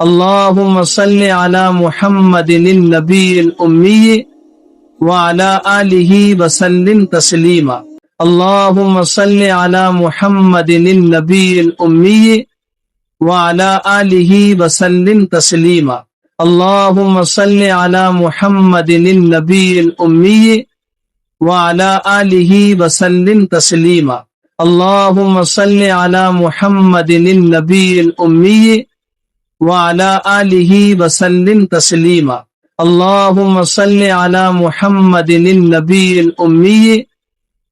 اللهم صل على محمد النبي الأمي وعلى آله وسلم تسليما اللهم صل على محمد النبي الأمي وعلى آله وسلم تسليما اللهم صل على محمد النبي الأمي وعلى آله وسلم تسليما اللهم صل على محمد النبي الأمي وعلى آله وسلم تسليما اللهم صل على محمد النبي الأمي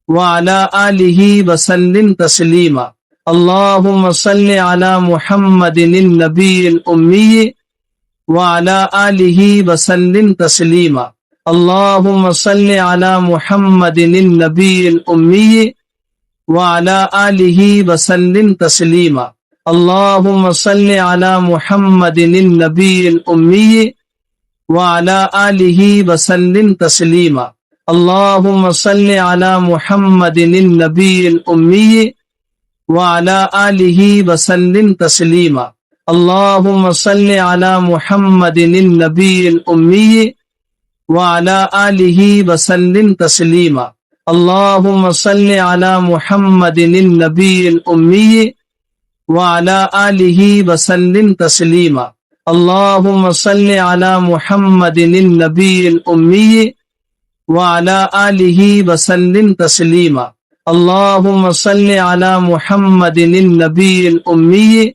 وعلى آله وسلم تسليما اللهم صل على محمد النبي الأمي وعلى آله وسلم تسليما اللهم صل على محمد النبي الأمي وعلى آله وسلم تسليما اللهم صل على محمد النبي الأمي وعلى آله وسلم تسليما اللهم صل على محمد النبي الأمي وعلى آله وسلم تسليما اللهم صل على محمد النبي الأمي وعلى آله وسلم تسليما اللهم صل على محمد النبي الأمي وعلى آله وسلم تسليما اللهم صل على محمد النبي الأمي وعلى آله وسلم تسليما اللهم صل على محمد النبي الأمي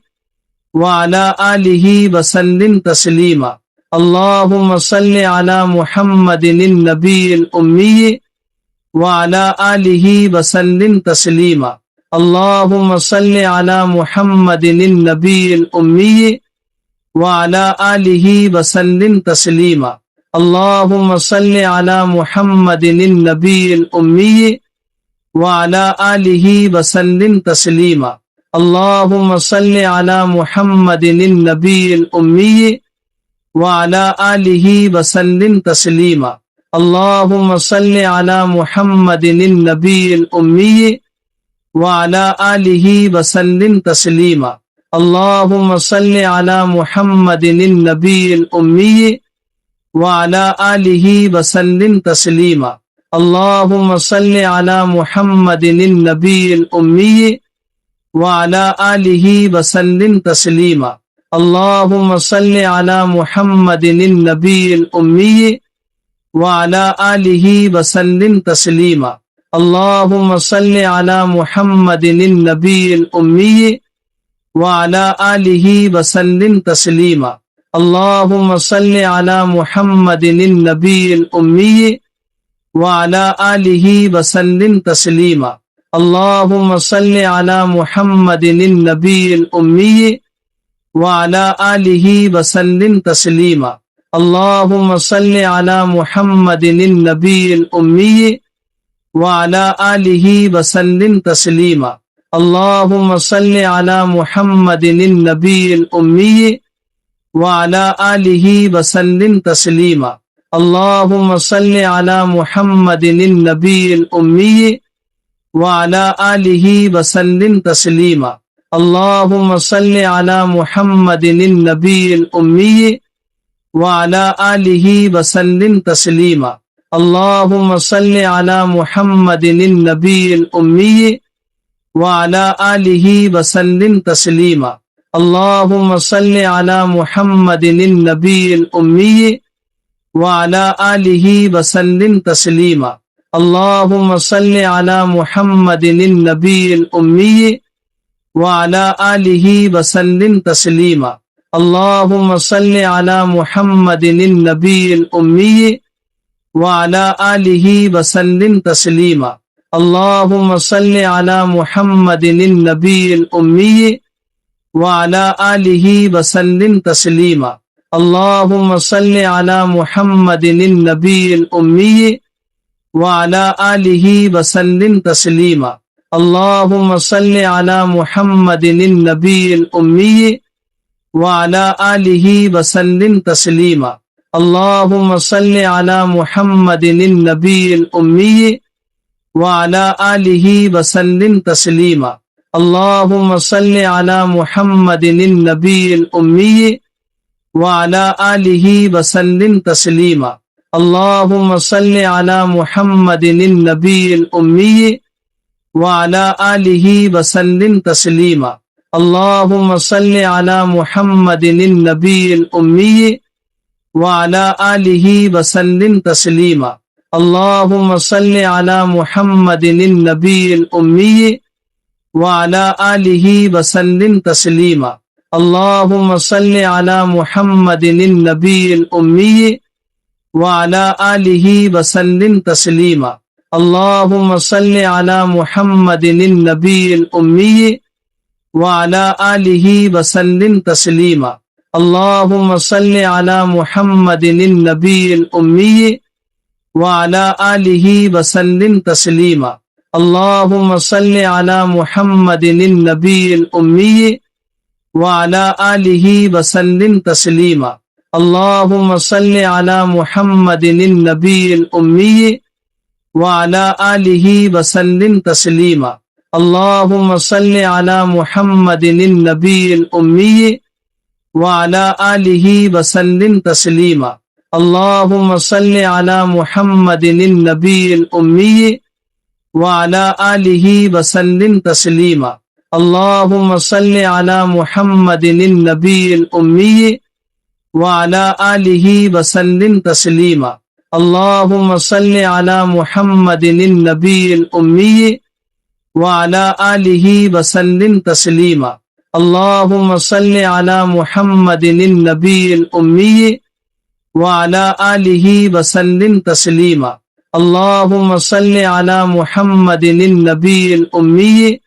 وعلى آله وسلم تسليما اللهم صل على محمد النبي الأمي وعلى آله وسلم تسليما اللهم صل على محمد النبي الأمي وعلى آله وسلم تسليما اللهم صل على محمد النبي الأمي وعلى آله وسلم تسليما اللهم صل على محمد النبي الأمي وعلى آله وسلم تسليما اللهم صل على محمد النبي الأمي وعلى آله وسلم تسليما اللهم صل على محمد النبي الأمي وعلى آله وسلم تسليما اللهم صل على محمد النبي الأمي وعلى آله وسلم تسليما اللهم صل على محمد النبي الأمي وعلى آله وسلم تسليما اللهم صل على محمد النبي الأمي وعلى آله وسلم تسليما اللهم صل على محمد النبي الأمي وعلى آله وسلم تسليما اللهم صل على محمد النبي الأمي وعلى آله وسلم تسليما اللهم صل على محمد النبي الأمي وعلى آله وسلم تسليما اللهم صل على محمد النبي الأمي وعلى آله وسلم تسليما اللهم صل على محمد النبي الأمي وعلى آله وسلم تسليما اللهم صل على محمد النبي الأمي وعلى آله وسلم تسليما اللهم صل على محمد النبي الأمي وعلى آله وسلم تسليما اللهم صل على محمد النبي الأمي وعلى آله وسلم تسليما اللهم صل على محمد النبي الأمي وعلى آله وسلم تسليما اللهم صل على محمد النبي الأمي وعلى آله وسلم تسليما اللهم صل على محمد النبي الأمي وعلى آله وسلم تسليما اللهم صل على محمد النبي الأمي وعلى آله وسلم تسليما اللهم صل على محمد النبي الأمي وعلى آله وسلم تسليما اللهم صل على محمد النبي الأمي وعلى آله وسلم تسليما اللهم صل على محمد النبي الأمي وعلى آله وسلم تسليما اللهم صل على محمد النبي الأمي وعلى آله وسلم تسليما اللهم صل على محمد النبي الأمي وعلى آله وسلم تسليما اللهم صل على محمد النبي الأمي وعلى آله وسلم تسليما اللهم صل على محمد النبي الأمي وعلى آله وسلم تسليما اللهم صل على محمد النبي الأمي وعلى آله وسلم تسليما اللهم صل على محمد النبي الأمي وعلى آله وسلم تسليما اللهم صل على محمد النبي الأمي وعلى آله وسلم تسليما اللهم صل على محمد النبي الأمي وعلى آله وسلم تسليما اللهم صل على محمد النبي الأمي وعلى آله وسلم تسليما اللهم صل على محمد النبي الأمي وعلى آله وسلم تسليما اللهم صل على محمد النبي الأمي وعلى آله وسلم تسليما اللهم صل على محمد النبي الأمي وعلى آله وسلم تسليما اللهم صل على محمد النبي الأمي وعلى آله وسلم تسليما اللهم صل على محمد النبي الأمي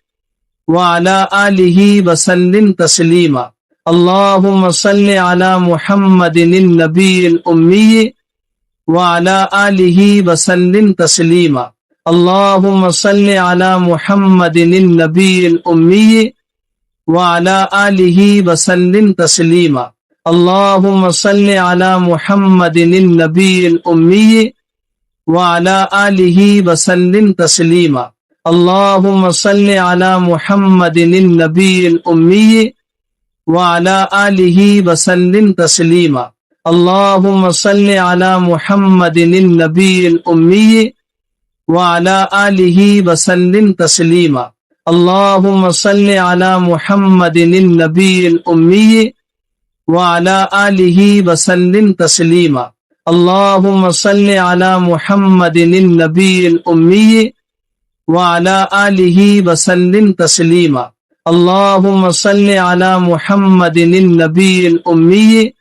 وعلى آله وسلم تسليما اللهم صل على محمد النبي الأمي وعلى آله وسلم تسليما اللهم صل على محمد النبي الأمي وعلى آله وسلم تسليما اللهم صل على محمد النبي الأمي وعلى آله وسلم تسليما اللهم صل على محمد النبي الأمي وعلى آله وسلم تسليما اللهم صل على محمد النبي الأمي وعلى آله وسلم تسليما اللهم صل على محمد النبي الأمي وعلى آله وسلم تسليما اللهم صل على محمد النبي الأمي وعلى آله وسلم تسليما اللهم صل على محمد النبي الأمي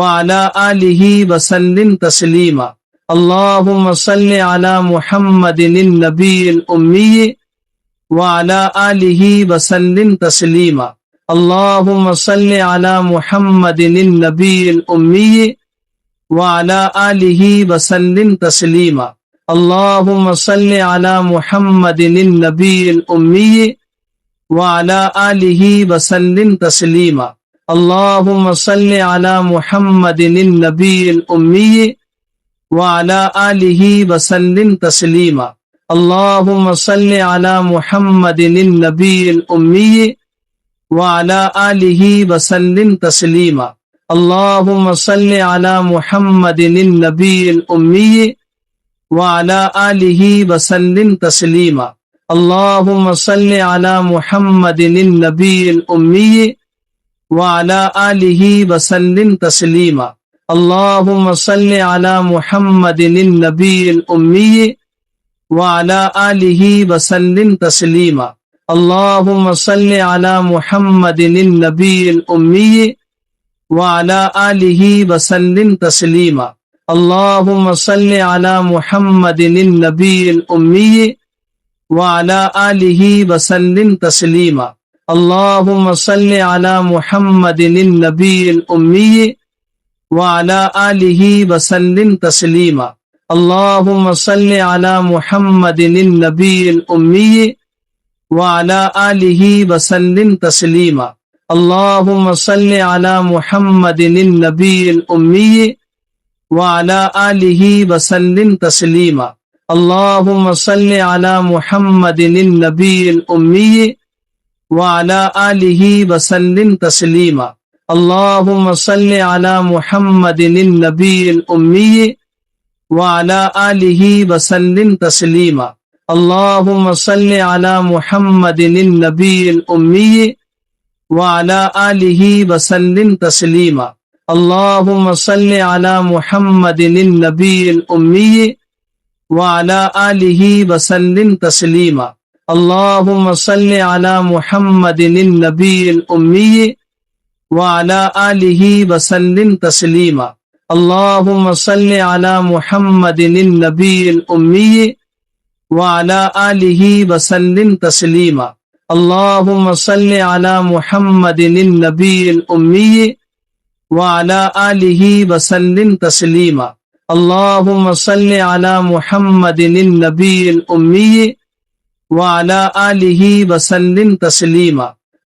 وعلى آله وسلم تسليما اللهم صل على محمد النبي الأمي وعلى آله وسلم تسليما اللهم صل على محمد النبي الأمي وعلى آله وسلم تسليما اللهم صل على محمد النبي الأمي وعلى آله وسلم تسليما اللهم صل على محمد النبي الأمي وعلى آله وسلم تسليما اللهم صل على محمد النبي الأمي وعلى آله وسلم تسليما اللهم صل على محمد النبي الأمي وعلى آله وسلم تسليما اللهم صل على محمد النبي الأمي وعلى آله وسلم تسليما اللهم صل على محمد النبي الأمي وعلى آله وسلم تسليما اللهم صل على محمد النبي الأمي وعلى آله وسلم تسليما اللهم صل على محمد النبي الأمي وعلى آله وسلم تسليما اللهم صل على محمد النبي الأمي وعلى آله وسلم تسليما اللهم صل على محمد النبي الأمي وعلى آله وسلم تسليما اللهم صل على محمد النبي الأمي وعلى آله وسلم تسليما اللهم صل على محمد النبي الأمي وعلى آله وسلم تسليما اللهم صل على محمد النبي الأمي وعلى آله وسلم تسليما اللهم صل على محمد النبي الأمي وعلى آله وسلم تسليما اللهم صل على محمد النبي الأمي وعلى آله وسلم تسليما اللهم صل على محمد النبي الأمي وعلى آله وسلم تسليما اللهم صل على محمد النبي الأمي وعلى آله وسلم تسليما اللهم صل على محمد النبي الأمي وعلى آله وسلم تسليما اللهم صل على محمد النبي الأمي وعلى آله وسلم تسليما